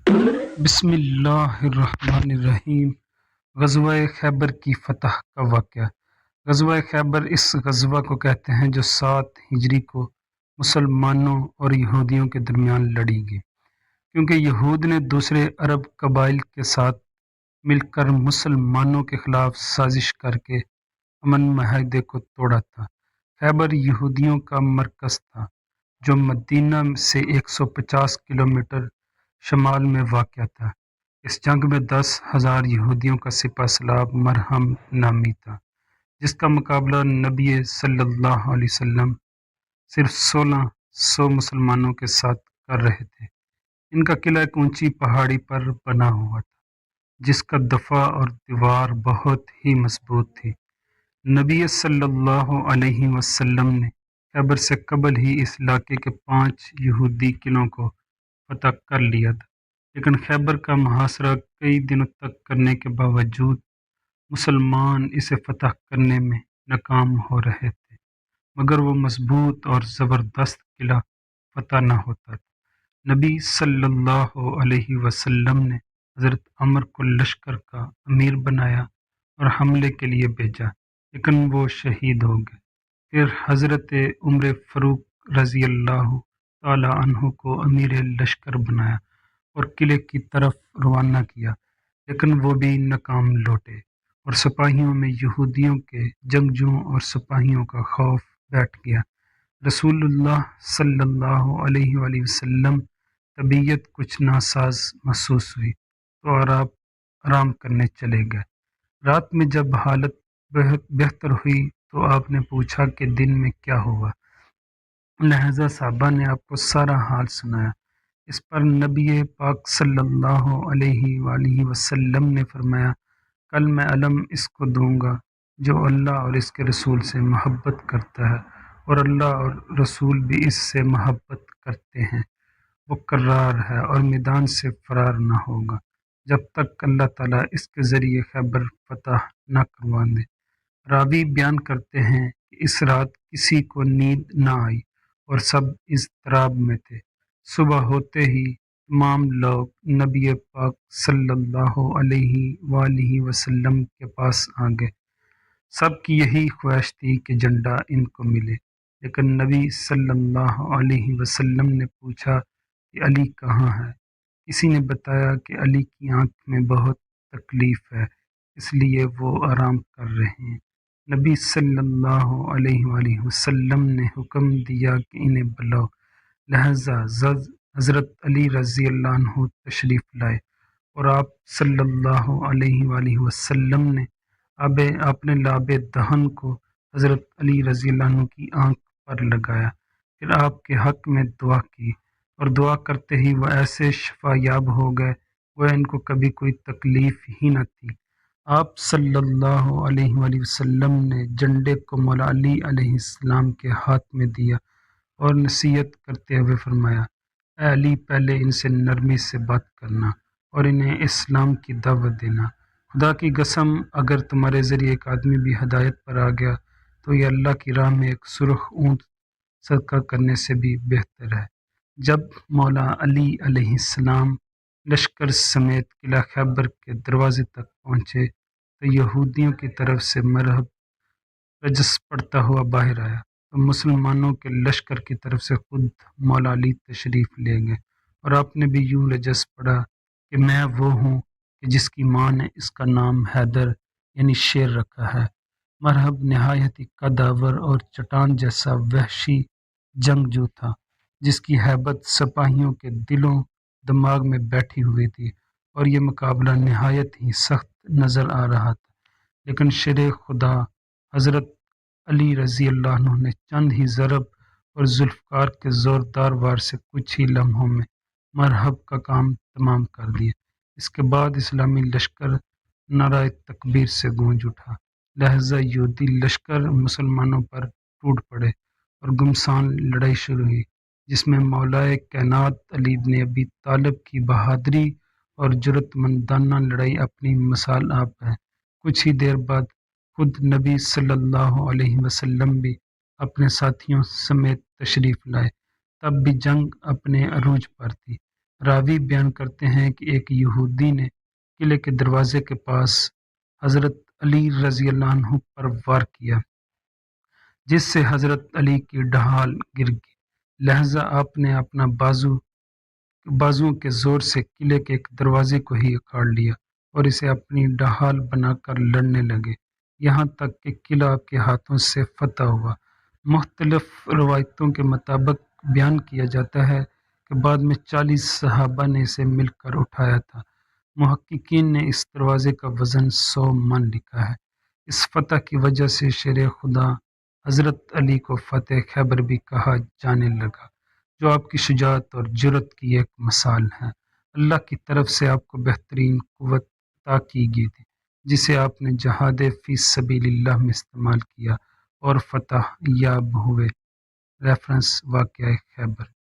بسم اللہ الرحمن الرحیم۔ غزوہ خیبر کی فتح کا واقعہ۔ غزوہ خیبر اس غزوہ کو کہتے ہیں جو 7 ہجری کو مسلمانوں اور یہودیوں کے درمیان لڑی گئی، کیونکہ یہود نے دوسرے عرب قبائل کے ساتھ مل کر مسلمانوں کے خلاف سازش کر کے امن معاہدے کو توڑا تھا۔ خیبر یہودیوں کا مرکز تھا جو مدینہ سے 150 کلومیٹر شمال میں واقع تھا۔ اس جنگ میں 10,000 یہودیوں کا سپہ سالار مرہم نامی تھا، جس کا مقابلہ نبی صلی اللہ علیہ وسلم صرف 1600 مسلمانوں کے ساتھ کر رہے تھے۔ ان کا قلعہ ایک اونچی پہاڑی پر بنا ہوا تھا، جس کا دفاع اور دیوار بہت ہی مضبوط تھی۔ نبی صلی اللہ علیہ وسلم نے خیبر سے قبل ہی اس علاقے کے 5 یہودی قلعوں کو فتح کر لیا تھا، لیکن خیبر کا محاصرہ کئی دنوں تک کرنے کے باوجود مسلمان اسے فتح کرنے میں ناکام ہو رہے تھے، مگر وہ مضبوط اور زبردست قلعہ فتح نہ ہوتا تھا۔ نبی صلی اللہ علیہ وسلم نے حضرت عمر کو لشکر کا امیر بنایا اور حملے کے لیے بھیجا، لیکن وہ شہید ہو گئے۔ پھر حضرت عمر فاروق رضی اللہ تعالی عنہ کو امیر لشکر بنایا اور قلعے کی طرف روانہ کیا، لیکن وہ بھی ناکام لوٹے اور سپاہیوں میں یہودیوں کے جنگجوؤں اور سپاہیوں کا خوف بیٹھ گیا۔ رسول اللہ صلی اللہ علیہ وآلہ وسلم طبیعت کچھ ناساز محسوس ہوئی تو آرام کرنے چلے گئے۔ رات میں جب حالت بہتر ہوئی تو آپ نے پوچھا کہ دن میں کیا ہوا، لہذا صحابہ نے آپ کو سارا حال سنایا۔ اس پر نبی پاک صلی اللہ علیہ وآلہ وسلم نے فرمایا، کل میں علم اس کو دوں گا جو اللہ اور اس کے رسول سے محبت کرتا ہے، اور اللہ اور رسول بھی اس سے محبت کرتے ہیں۔ وہ کرار ہے اور میدان سے فرار نہ ہوگا جب تک اللہ تعالیٰ اس کے ذریعے خیبر فتح نہ کروا دے۔ راوی بیان کرتے ہیں کہ اس رات کسی کو نیند نہ آئی اور سب اضطراب میں تھے۔ صبح ہوتے ہی تمام لوگ نبی پاک صلی اللہ علیہ وآلہ وسلم کے پاس آ گئے۔ سب کی یہی خواہش تھی کہ جھنڈا ان کو ملے، لیکن نبی صلی اللہ علیہ وسلم نے پوچھا کہ علی کہاں ہے؟ کسی نے بتایا کہ علی کی آنکھ میں بہت تکلیف ہے، اس لیے وہ آرام کر رہے ہیں۔ نبی صلی اللہ علیہ وآلہ وسلم نے حکم دیا کہ انہیں بلاؤ، لہذا حضرت علی رضی اللہ عنہ تشریف لائے اور آپ صلی اللہ علیہ وآلہ وسلم نے اپنے لعاب دہن کو حضرت علی رضی اللہ عنہ کی آنکھ پر لگایا، پھر آپ کے حق میں دعا کی، اور دعا کرتے ہی وہ ایسے شفا یاب ہو گئے گویا ان کو کبھی کوئی تکلیف ہی نہ تھی۔ آپ صلی اللہ علیہ وآلہ وسلم نے جھنڈے کو مولا علی علیہ السلام کے ہاتھ میں دیا اور نصیحت کرتے ہوئے فرمایا، اے علی، پہلے ان سے نرمی سے بات کرنا اور انہیں اسلام کی دعوت دینا۔ خدا کی قسم، اگر تمہارے ذریعے ایک آدمی بھی ہدایت پر آ گیا تو یہ اللہ کی راہ میں ایک سرخ اونٹ صدقہ کرنے سے بھی بہتر ہے۔ جب مولا علی علیہ السلام لشکر سمیت قلعہ خیبر کے دروازے تک پہنچے تو یہودیوں کی طرف سے مرہب رجس پڑتا ہوا باہر آیا، تو مسلمانوں کے لشکر کی طرف سے خود مولا علی تشریف لے گئے، اور آپ نے بھی یوں رجس پڑھا کہ میں وہ ہوں کہ جس کی ماں نے اس کا نام حیدر یعنی شیر رکھا ہے۔ مرہب نہایت ہی قدآور اور چٹان جیسا وحشی جنگجو تھا، جس کی ہیبت سپاہیوں کے دلوں دماغ میں بیٹھی ہوئی تھی، اور یہ مقابلہ نہایت ہی سخت نظر آ رہا تھا، لیکن شیر خدا حضرت علی رضی اللہ عنہ نے چند ہی ضرب اور ذوالفقار کے زوردار وار سے کچھ ہی لمحوں میں مرہب کا کام تمام کر دیا۔ اس کے بعد اسلامی لشکر نعرہ تکبیر سے گونج اٹھا، لہذا یہودی لشکر مسلمانوں پر ٹوٹ پڑے اور گھمسان لڑائی شروع ہوئی، جس میں مولا کائنات علی بن ابی طالب کی بہادری اور جرأت مندانہ لڑائی اپنی مثال آپ ہے۔ کچھ ہی دیر بعد خود نبی صلی اللہ علیہ وسلم بھی اپنے ساتھیوں سمیت تشریف لائے۔ تب بھی جنگ اپنے عروج پر تھی۔ راوی بیان کرتے ہیں کہ ایک یہودی نے قلعے کے دروازے کے پاس حضرت علی رضی اللہ عنہ پر وار کیا، جس سے حضرت علی کی ڈھال گر گئی۔ لہذا آپ نے اپنا بازوؤں کے زور سے قلعے کے ایک دروازے کو ہی اکھاڑ لیا اور اسے اپنی ڈھال بنا کر لڑنے لگے، یہاں تک کہ قلعہ آپ کے ہاتھوں سے فتح ہوا۔ مختلف روایتوں کے مطابق بیان کیا جاتا ہے کہ بعد میں 40 صحابہ نے اسے مل کر اٹھایا تھا۔ محققین نے اس دروازے کا وزن 100 من لکھا ہے۔ اس فتح کی وجہ سے شیر خدا حضرت علی کو فتح خیبر بھی کہا جانے لگا، جو آپ کی شجاعت اور جرأت کی ایک مثال ہے۔ اللہ کی طرف سے آپ کو بہترین قوت عطا کی گئی تھی، جسے آپ نے جہاد فی سبیل اللہ میں استعمال کیا اور فتح یاب ہوئے۔ ریفرنس: واقعہ خیبر۔